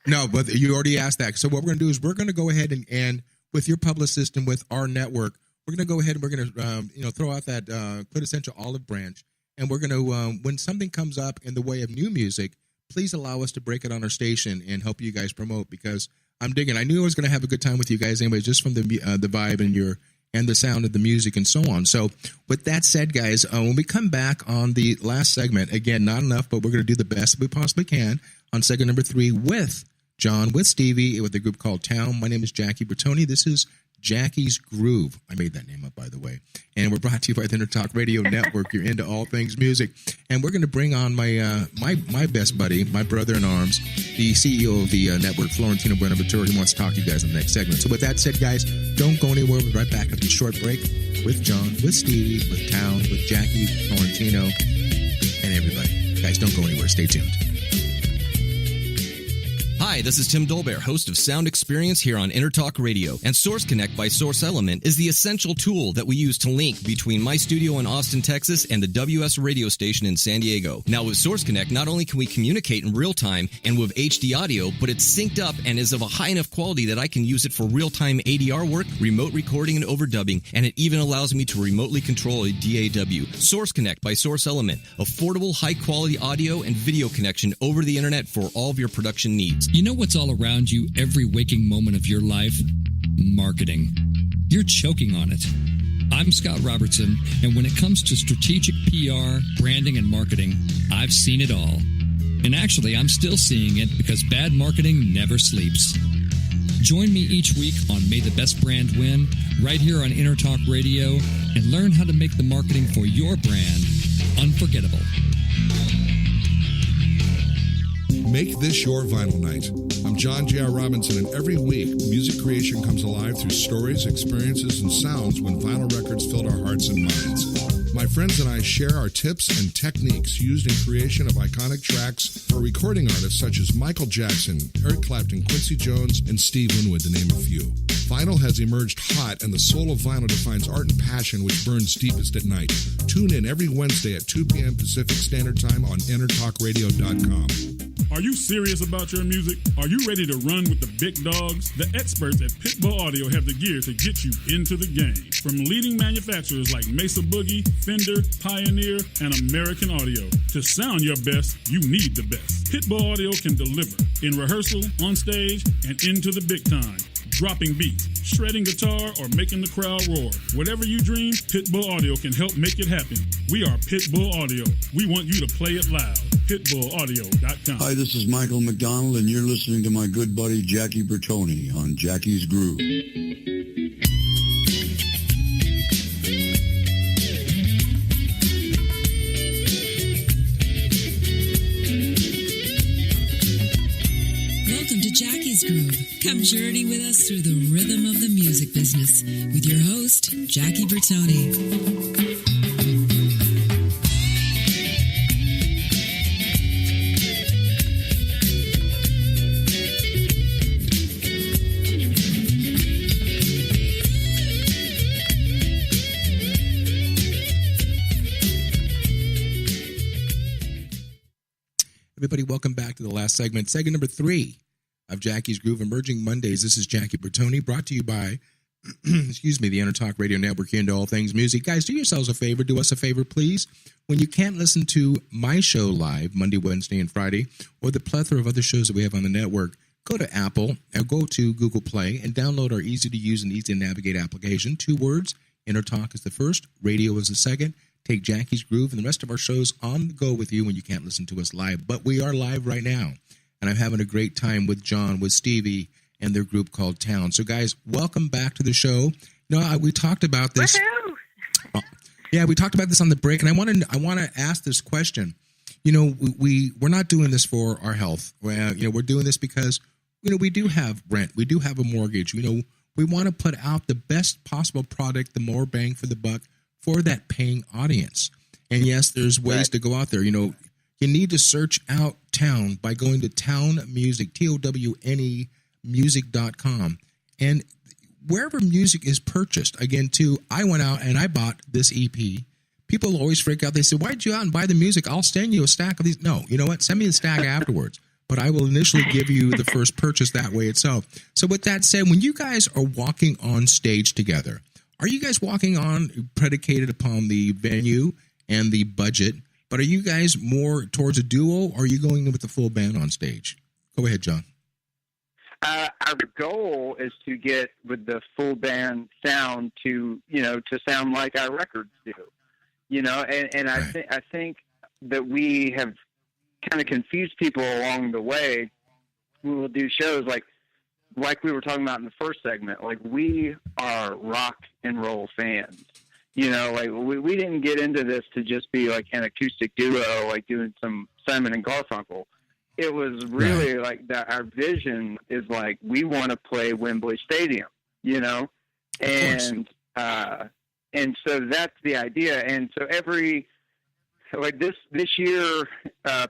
no, but you already asked that. So what we're going to do is we're going to go ahead and with your publicist and with our network, we're going to go ahead and we're going to throw out that quintessential olive branch, and we're going to when something comes up in the way of new music, please allow us to break it on our station and help you guys promote, because I'm digging. I knew I was going to have a good time with you guys anyway, just from the vibe and the sound of the music and so on. So with that said, guys, when we come back on the last segment, again, not enough, but we're going to do the best we possibly can on segment number 3 with Jon, with Steevie, with a group called Towne. My name is Jackie Bertoni. This is Jackie's Groove. I made that name up, by the way. And we're brought to you by the Intertalk Radio Network. You're into all things music. And we're going to bring on my best buddy, my brother in arms, the CEO of the network, Florentino Buenaventura. He wants to talk to you guys in the next segment. So with that said, guys, don't go anywhere. We'll be right back after a short break with Jon, with Steevie, with Towne, with Jackie, Florentino, and everybody. Guys, don't go anywhere. Stay tuned. Hi, this is Tim Dolbear, host of Sound Experience here on Intertalk Radio. And Source Connect by Source Element is the essential tool that we use to link between my studio in Austin, Texas, and the WS radio station in San Diego. Now, with Source Connect, not only can we communicate in real time and with HD audio, but it's synced up and is of a high enough quality that I can use it for real-time ADR work, remote recording, and overdubbing, and it even allows me to remotely control a DAW. Source Connect by Source Element. Affordable, high-quality audio and video connection over the internet for all of your production needs. You know what's all around you every waking moment of your life? Marketing. You're choking on it. I'm Scott Robertson, and when it comes to strategic PR, branding, and marketing, I've seen it all. And actually, I'm still seeing it because bad marketing never sleeps. Join me each week on May the Best Brand Win, right here on Intertalk Radio, and learn how to make the marketing for your brand unforgettable. Make this your vinyl night. I'm Jon J.R. Robinson, and every week, music creation comes alive through stories, experiences, and sounds when vinyl records filled our hearts and minds. My friends and I share our tips and techniques used in creation of iconic tracks for recording artists such as Michael Jackson, Eric Clapton, Quincy Jones, and Steve Winwood, to name a few. Vinyl has emerged hot, and the soul of vinyl defines art and passion which burns deepest at night. Tune in every Wednesday at 2 p.m. Pacific Standard Time on InterTalkRadio.com. Are you serious about your music? Are you ready to run with the big dogs? The experts at Pitbull Audio have the gear to get you into the game. From leading manufacturers like Mesa Boogie, Fender, Pioneer, and American Audio. To sound your best, you need the best. Pitbull Audio can deliver in rehearsal, on stage, and into the big time. Dropping beats, shredding guitar, or making the crowd roar. Whatever you dream, Pitbull Audio can help make it happen. We are Pitbull Audio. We want you to play it loud. PitbullAudio.com. Hi, this is Michael McDonald, and you're listening to my good buddy Jackie Bertoni on Jackie's Groove. Welcome to Jackie's Groove. Come journey with us through the rhythm of the music business with your host, Jackie Bertoni. Everybody, welcome back to the last segment number 3 of Jackie's Groove, Emerging Mondays. This is Jackie Bertoni, brought to you by, the Intertalk Radio Network, here into all things music. Guys, do yourselves a favor, do us a favor, please. When you can't listen to my show live, Monday, Wednesday, and Friday, or the plethora of other shows that we have on the network, go to Apple, or go to Google Play, and download our easy-to-use and easy-to-navigate application. 2 words, Intertalk is the first, radio is the second. Take Jackie's Groove and the rest of our shows on the go with you when you can't listen to us live. But we are live right now, and I'm having a great time with Jon, with Steevie, and their group called Towne. So, guys, welcome back to the show. You know, we talked about this. We talked about this on the break, and I want to ask this question. You know, we're not doing this for our health. We're doing this because we do have rent, we do have a mortgage. We want to put out the best possible product, the more bang for the buck, for that paying audience. And yes, there's ways to go out there. You need to search out Towne by going to Towne Music, TOWNE music.com. And wherever music is purchased, again, too, I went out and I bought this EP. People always freak out. They say, why'd you out and buy the music? I'll send you a stack of these. No, you know what? Send me the stack afterwards. But I will initially give you the first purchase that way itself. So with that said, when you guys are walking on stage together, are you guys walking on predicated upon the venue and the budget, but are you guys more towards a duo, or are you going with the full band on stage? Go ahead, Jon. Our goal is to get with the full band sound to sound like our records do, and right. I think that we have kind of confused people along the way. We will do shows like we were talking about in the first segment, like we are rock and roll fans. We didn't get into this to just be like an acoustic duo, like doing some Simon and Garfunkel. It was really like that. Our vision is like, we want to play Wembley Stadium, and so that's the idea. And so this year,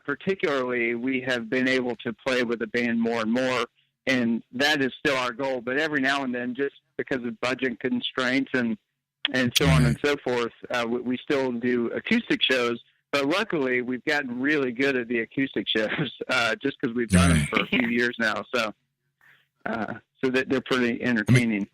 particularly, we have been able to play with the band more and more. And that is still our goal, but every now and then, just because of budget constraints and so on and so forth, we still do acoustic shows. But luckily, we've gotten really good at the acoustic shows, just because we've done them for a few years now. So that they're pretty entertaining.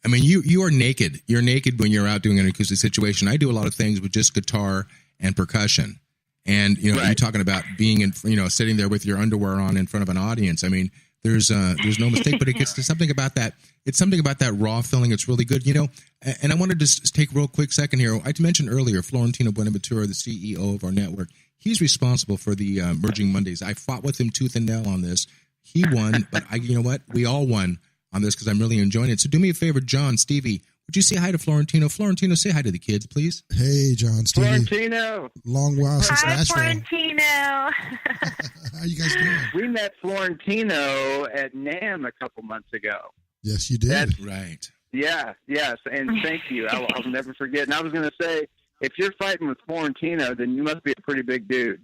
I mean, you are naked. You're naked when you're out doing an acoustic situation. I do a lot of things with just guitar and percussion, and you're talking about being in, sitting there with your underwear on in front of an audience. I mean, there's no mistake, but it gets to something about that. It's something about that raw feeling. It's really good, And I wanted to just take a real quick second here. I mentioned earlier Florentino Buenaventura, the CEO of our network. He's responsible for the Emerging Mondays. I fought with him tooth and nail on this. He won, but you know what? We all won on this because I'm really enjoying it. So do me a favor, Jon, Steevie. Would you say hi to Florentino? Florentino, say hi to the kids, please. Hey, Jon, Steevie. Florentino. Long while since Nashville. Florentino. How you guys doing? We met Florentino at NAMM a couple months ago. Yes, you did. That's right. Yeah, yes, and thank you. I'll never forget. And I was going to say, if you're fighting with Florentino, then you must be a pretty big dude,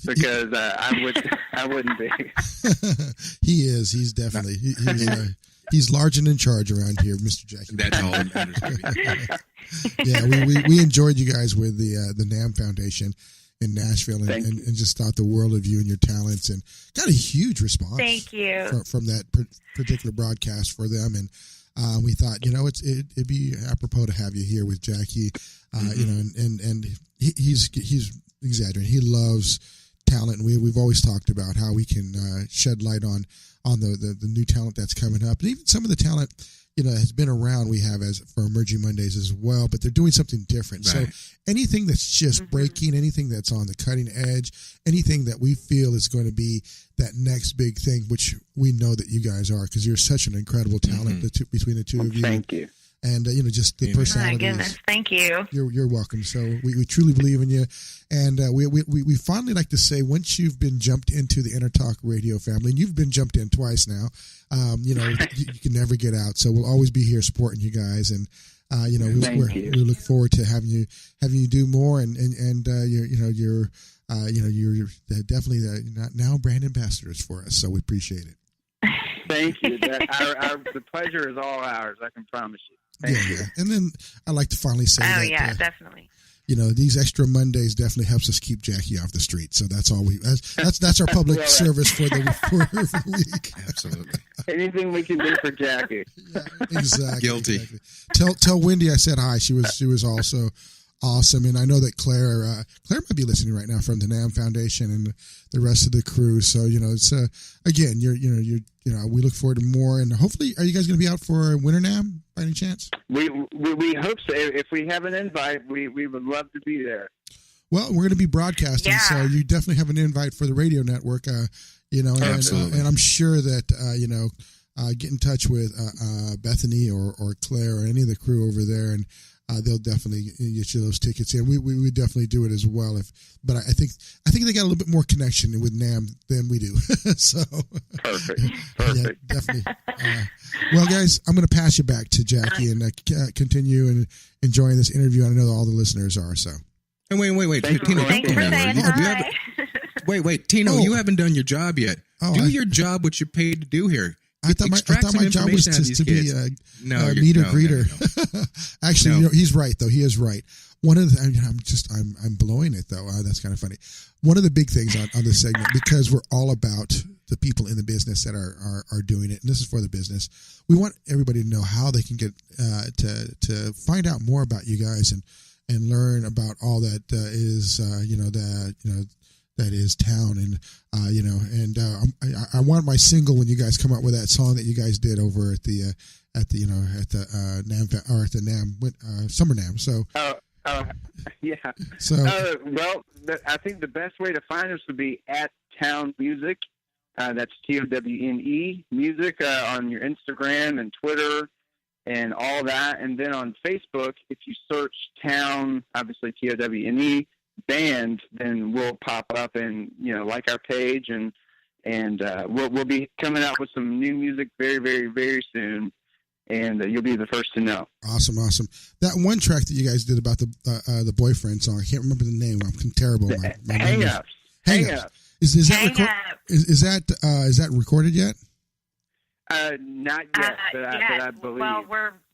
because I wouldn't be. He is. He's definitely. He's large and in charge around here, Mr. Jackie. That's all that matters. Yeah, we enjoyed you guys with the NAMM Foundation. in Nashville, and just thought the world of you and your talents, and got a huge response. Thank you. From that particular broadcast for them, and we thought, it'd be apropos to have you here with Jackie, and he's exaggerating. He loves talent, and we've always talked about how we can shed light on the new talent that's coming up, and even some of the talent has been around. We have as for Emerging Mondays as well, but they're doing something different. Right. So anything that's just breaking, anything that's on the cutting edge, anything that we feel is going to be that next big thing, which we know that you guys are, because you're such an incredible talent between the two of you. Thank you. And just the personality. Oh my goodness, thank you. You're welcome. So we truly believe in you, and we finally like to say, once you've been jumped into the Intertalk Radio family, and you've been jumped in twice now, you can never get out. So we'll always be here supporting you guys, and we look forward to having you do more, and you're definitely now brand ambassadors for us. So we appreciate it. Thank you. The pleasure is all ours. I can promise you. Yeah. And then I like to finally say definitely. These extra Mondays definitely helps us keep Jackie off the street. So that's all that's our public service for the week. Absolutely. Anything we can do for Jackie. Yeah, exactly. Guilty. Exactly. Tell Wendy I said hi. She was also awesome, and I know that Claire might be listening right now from the NAM Foundation and the rest of the crew. So it's again, we look forward to more, and hopefully, are you guys going to be out for Winter NAM by any chance? We hope so. If we have an invite, we would love to be there. Well, we're going to be broadcasting, so you definitely have an invite for the radio network. Absolutely. And I'm sure that get in touch with Bethany or Claire or any of the crew over there, and they'll definitely get you those tickets in. We would definitely do it as well. But I think they got a little bit more connection with NAM than we do. So perfect. Yeah, definitely. Well, guys, I'm going to pass you back to Jackie and continue and enjoying this interview. I know all the listeners are. So. And wait, Tino, don't go anywhere. Wait, Tino, you haven't done your job yet. Do your job, what you're paid to do here. I thought my job was to be a meter greeter. No. Actually, he's right though. He is right. One of the, I'm blowing it though. That's kind of funny. One of the big things on this segment, because we're all about the people in the business that are doing it, and this is for the business. We want everybody to know how they can get to find out more about you guys and learn about all that that is Towne, and I want my single when you guys come out with that song that you guys did over at the NAM or at the NAM Summer NAM. So yeah. So I think the best way to find us would be at Towne Music. That's TOWNE Music on your Instagram and Twitter and all that, and then on Facebook, if you search Towne, obviously TOWNE band, then we'll pop up and like our page, and we'll be coming out with some new music very, very, very soon, and you'll be the first to know. Awesome. That one track that you guys did about the boyfriend song, I can't remember the name. I'm terrible. My Hang Ups. Is that recorded yet? Not yet, but I believe. Well,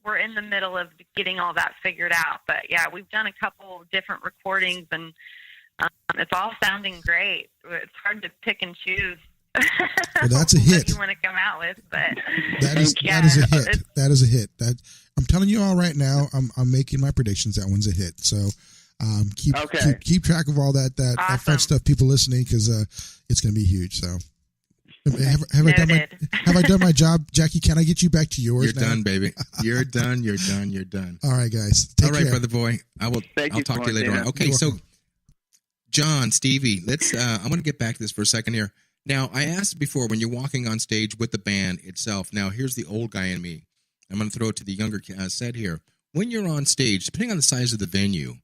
we're in the middle of getting all that figured out, but yeah, we've done a couple different recordings, and it's all sounding great. It's hard to pick and choose. Well, that's a hit. What you want to come out with, but that is a hit. That is a hit. That I'm telling you all right now. I'm making my predictions. That one's a hit. So keep track of all that awesome. fun stuff. People listening, because it's going to be huge. So. Have I done my job, Jackie? Can I get you back to yours? You're done, baby. You're done. All right, guys. All right, brother boy. I'll talk to you later on. Okay, so Jon, Stevie, I want to get back to this for a second here. Now, I asked before, when you're walking on stage with the band itself. Now, here's the old guy in me. I'm going to throw it to the younger set here. When you're on stage, depending on the size of the venue,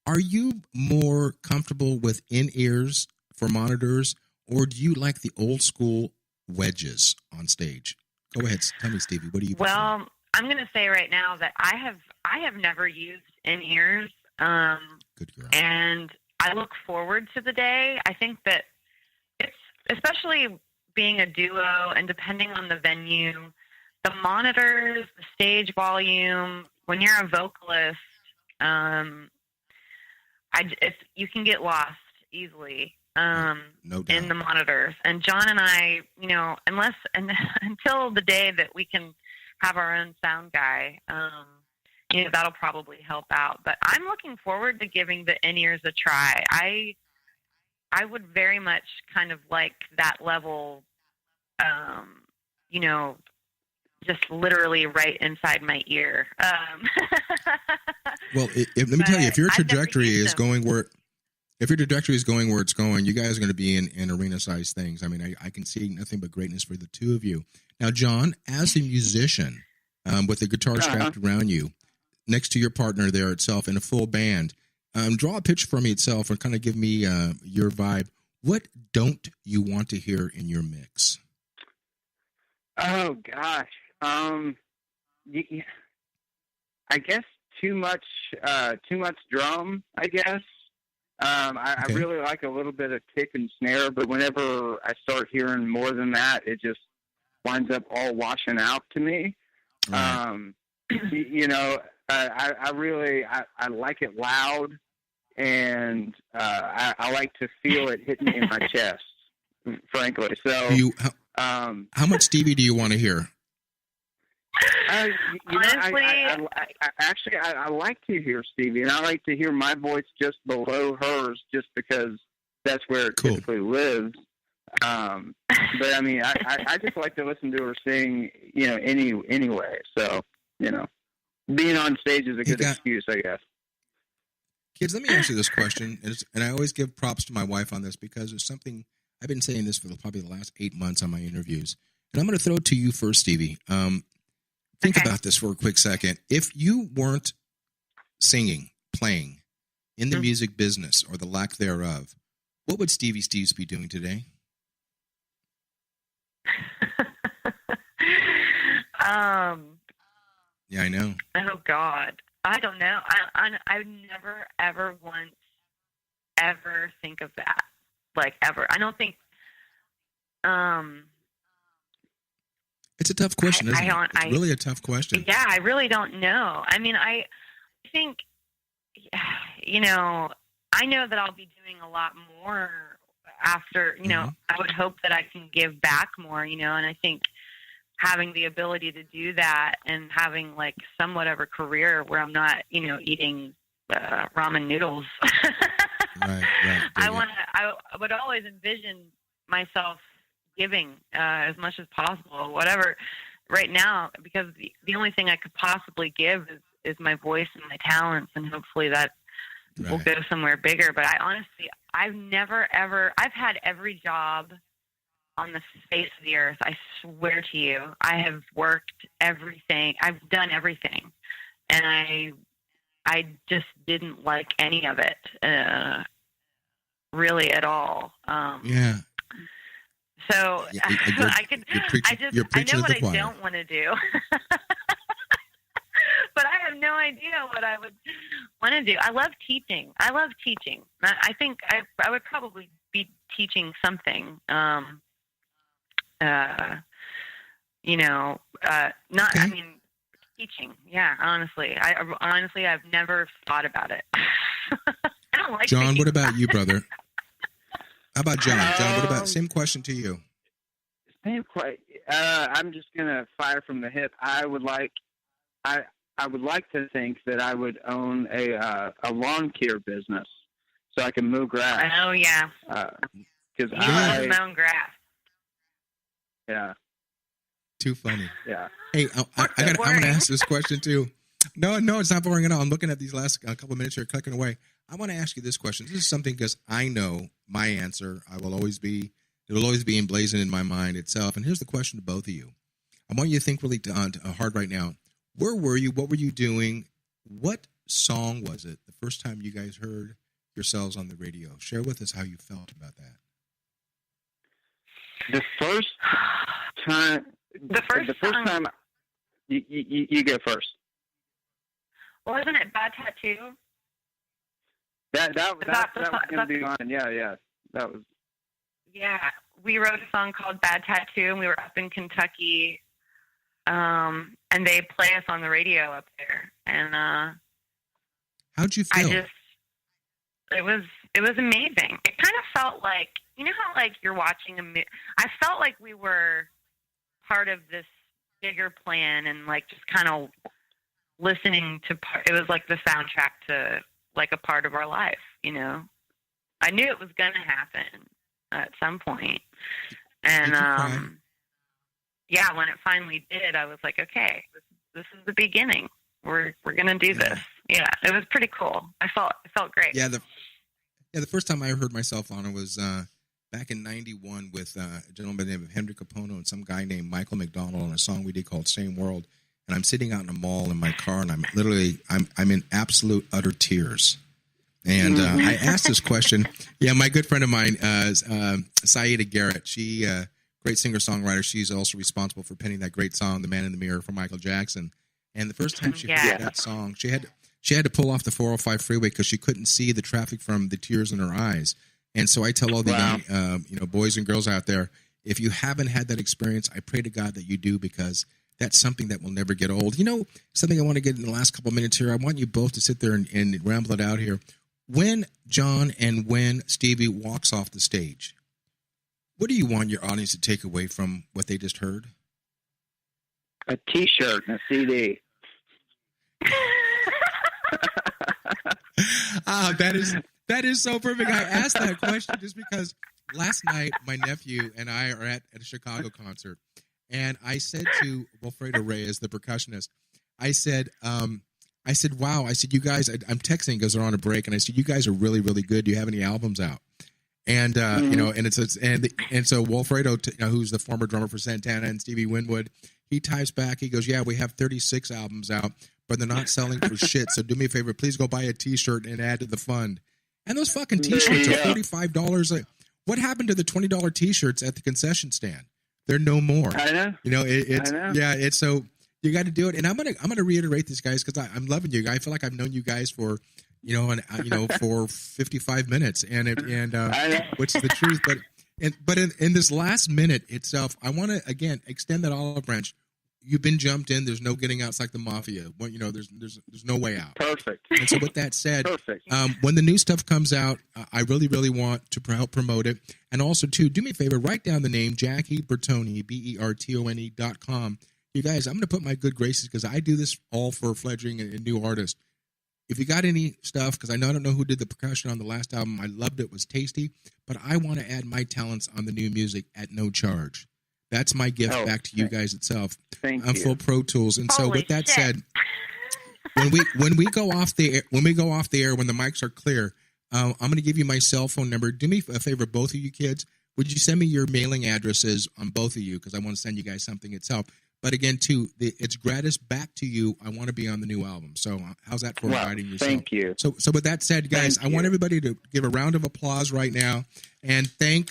are you more comfortable with in-ears for monitors, or do you like the old school wedges on stage? Go ahead. Tell me, Stevie, what do you prefer? Well, I'm going to say right now that I have never used in-ears. Good girl. And I look forward to the day. I think that it's, especially being a duo and depending on the venue, the monitors, the stage volume, when you're a vocalist, you can get lost easily No doubt. in the monitors. And John and I, until the day that we can have our own sound guy, that'll probably help out. But I'm looking forward to giving the in-ears a try. I would very much kind of like that level, just literally right inside my ear. Well, let me tell you, if your trajectory is going where it's going, you guys are going to be in arena-sized things. I mean, I can see nothing but greatness for the two of you. Now, John, as a musician, with the guitar strapped around you, next to your partner there itself in a full band, draw a picture for me itself and kind of give me your vibe. What don't you want to hear in your mix? Oh gosh, I guess too much drum. I guess I really like a little bit of kick and snare, but whenever I start hearing more than that, it just winds up all washing out to me. Right. I like it loud, and I like to feel it hitting me in my chest, frankly. So, how much Stevie do you want to hear? Honestly, I like to hear Stevie, and I like to hear my voice just below hers, just because that's where it typically lives. But I mean, I just like to listen to her sing, anyway. So, being on stage is a good excuse, I guess. Kids, let me ask you this question, and I always give props to my wife on this because it's something I've been saying this for probably the last 8 months on my interviews, and I'm going to throw it to you first, Stevie. Think about this for a quick second. If you weren't singing, playing in the music business or the lack thereof, what would Steevie Steeves be doing today? Yeah, I know. Oh God, I don't know. I never ever once ever think of that, like ever. I don't think. It's a tough question, isn't it? It's really a tough question. Yeah, I really don't know. I mean, I think, I know that I'll be doing a lot more after. I would hope that I can give back more. And I think having the ability to do that and having like somewhat of a career where I'm not, eating ramen noodles. Right. I would always envision myself giving as much as possible, whatever. Right now, because the only thing I could possibly give is my voice and my talents, and hopefully that will go somewhere bigger. But I've never ever. I've had every job on the face of the earth. I swear to you, I have worked everything. I've done everything, and I just didn't like any of it, really at all. Yeah. So I know what I don't want to do, but I have no idea what I would want to do. I love teaching. I think I would probably be teaching something. Teaching. Yeah, honestly, I've never thought about it. I don't like John, what about you, brother? How about John? John, what about same question to you? Same question. I'm just gonna fire from the hip. I would like to think that I would own a lawn care business, so I can mow grass. Oh yeah. Because I mow grass. Yeah. Too funny. Yeah. Hey, I'm gonna ask this question too. No, it's not boring at all. I'm looking at these last couple of minutes here, clicking away. I want to ask you this question. This is something because I know my answer. It will always be emblazoned in my mind itself. And here's the question to both of you. I want you to think really hard right now. Where were you? What were you doing? What song was it the first time you guys heard yourselves on the radio? Share with us how you felt about that. The first time. You go first. Wasn't it Bad Tattoo? That was going to be on. Yeah. That was. Yeah, we wrote a song called Bad Tattoo, and we were up in Kentucky, and they play us on the radio up there. And how'd you feel? It was amazing. It felt like, you know how like you're watching a movie. I felt like we were part of this bigger plan and like just kind of listening to it was like the soundtrack to like a part of our life, you know. I knew it was going to happen at some point. And yeah, when it finally did, I was like, okay, this is the beginning. We're going to do this. Yeah, it was pretty cool. It felt great. Yeah, the first time I heard myself on it was back in '91 with a gentleman by the name of Henry Capono and some guy named Michael McDonald on a song we did called Same World. And I'm sitting out in a mall in my car, and I'm in absolute utter tears. And I asked this question. Yeah, my good friend of mine, Saida Garrett, she great singer-songwriter. She's also responsible for penning that great song, "The Man in the Mirror" for Michael Jackson. And the first time she heard that song, she had to pull off the 405 freeway because she couldn't see the traffic from the tears in her eyes. And so I tell all the young, boys and girls out there, if you haven't had that experience, I pray to God that you do, because that's something that will never get old. You know, something I want to get in the last couple of minutes here. I want you both to sit there and ramble it out here. When Jon and when Stevie walks off the stage, what do you want your audience to take away from what they just heard? A T-shirt and a CD. That is so perfect. I asked that question just because last night my nephew and I are at a Chicago concert, and I said to Wilfredo Reyes, the percussionist, I said, wow. I said, you guys, I'm texting because they're on a break, and I said, you guys are really, really good. Do you have any albums out? And and so Wilfredo, who's the former drummer for Santana and Stevie Winwood, he types back. He goes, yeah, we have 36 albums out, but they're not selling for shit. So do me a favor, please go buy a T-shirt and add to the fund. And those fucking T-shirts are $45. What happened to the $20 T-shirts at the concession stand? They're no more. I know. It's so you got to do it. And I'm gonna reiterate this, guys, because I'm loving you. I feel like I've known you guys for for 55 minutes, and which is the truth. But in this last minute itself, I want to again extend that olive branch. You've been jumped in. There's no getting out. It's like the mafia. There's no way out. Perfect. And so with that said, when the new stuff comes out, I really, really want to help promote it. And also, too, do me a favor, write down the name Jackie Bertone, BERTONE.com. You guys, I'm going to put my good graces, because I do this all for fledgling and new artists. If you got any stuff, because I don't know who did the percussion on the last album. I loved it. It was tasty. But I want to add my talents on the new music at no charge. That's my gift back to you guys itself. Thank you. Full Pro Tools. And so with that said, when we go off the air, when the mics are clear, I'm going to give you my cell phone number. Do me a favor, both of you kids. Would you send me your mailing addresses on both of you? Because I want to send you guys something itself. But again, too, it's gratis back to you. I want to be on the new album. So how's that for inviting yourself? Thank you. So with that said, guys, I want everybody to give a round of applause right now and thank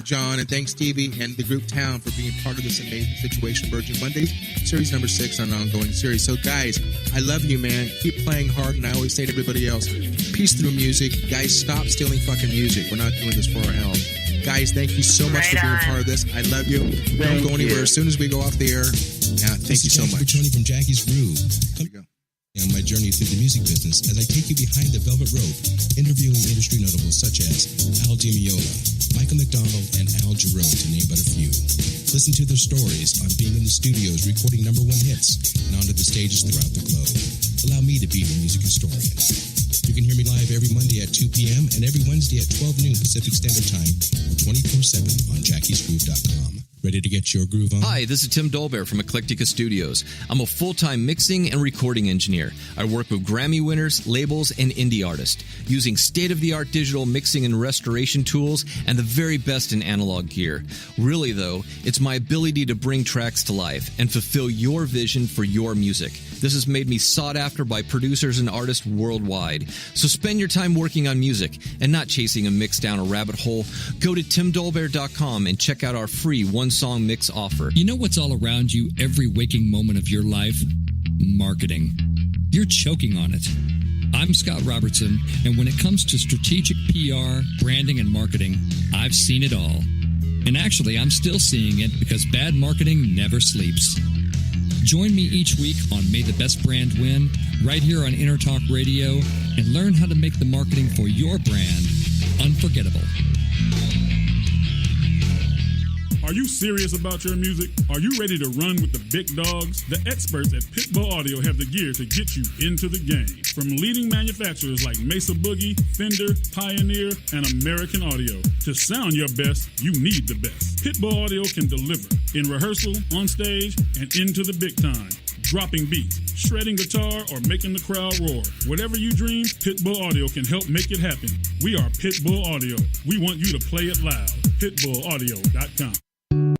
Jon and thank Stevie and the group Towne for being part of this amazing situation. Virgin Mondays, series number 6 on an ongoing series. So guys, I love you, man. Keep playing hard. And I always say to everybody else, peace through music. Guys, stop stealing fucking music. We're not doing this for our health. Guys, thank you so much for being part of this. I love you. Don't go anywhere. As soon as we go off the air, thank you so much. Tony from Jackie's Groove. There you go. On my journey through the music business, as I take you behind the velvet rope, interviewing industry notables such as Al Di Meola, Michael McDonald, and Al Jarreau, to name but a few. Listen to their stories on being in the studios recording #1 hits and onto the stages throughout the globe. Allow me to be your music historian. You can hear me live every Monday at 2 p.m. and every Wednesday at 12 noon Pacific Standard Time, or 24/7 on jackiesgroove.com. Ready to get your groove on? Hi, this is Tim Dolbear from Eclectica Studios. I'm a full-time mixing and recording engineer. I work with Grammy winners, labels, and indie artists, using state-of-the-art digital mixing and restoration tools and the very best in analog gear. Really, though, it's my ability to bring tracks to life and fulfill your vision for your music. This has made me sought after by producers and artists worldwide. So spend your time working on music and not chasing a mix down a rabbit hole. Go to timdolbear.com and check out our free one-song mix offer. You know what's all around you every waking moment of your life? Marketing. You're choking on it. I'm Scott Robertson, and when it comes to strategic PR, branding, and marketing, I've seen it all. And actually, I'm still seeing it because bad marketing never sleeps. Join me each week on May the Best Brand Win, right here on Intertalk Radio, and learn how to make the marketing for your brand unforgettable. Are you serious about your music? Are you ready to run with the big dogs? The experts at Pitbull Audio have the gear to get you into the game. From leading manufacturers like Mesa Boogie, Fender, Pioneer, and American Audio. To sound your best, you need the best. Pitbull Audio can deliver in rehearsal, on stage, and into the big time. Dropping beats, shredding guitar, or making the crowd roar. Whatever you dream, Pitbull Audio can help make it happen. We are Pitbull Audio. We want you to play it loud. PitbullAudio.com.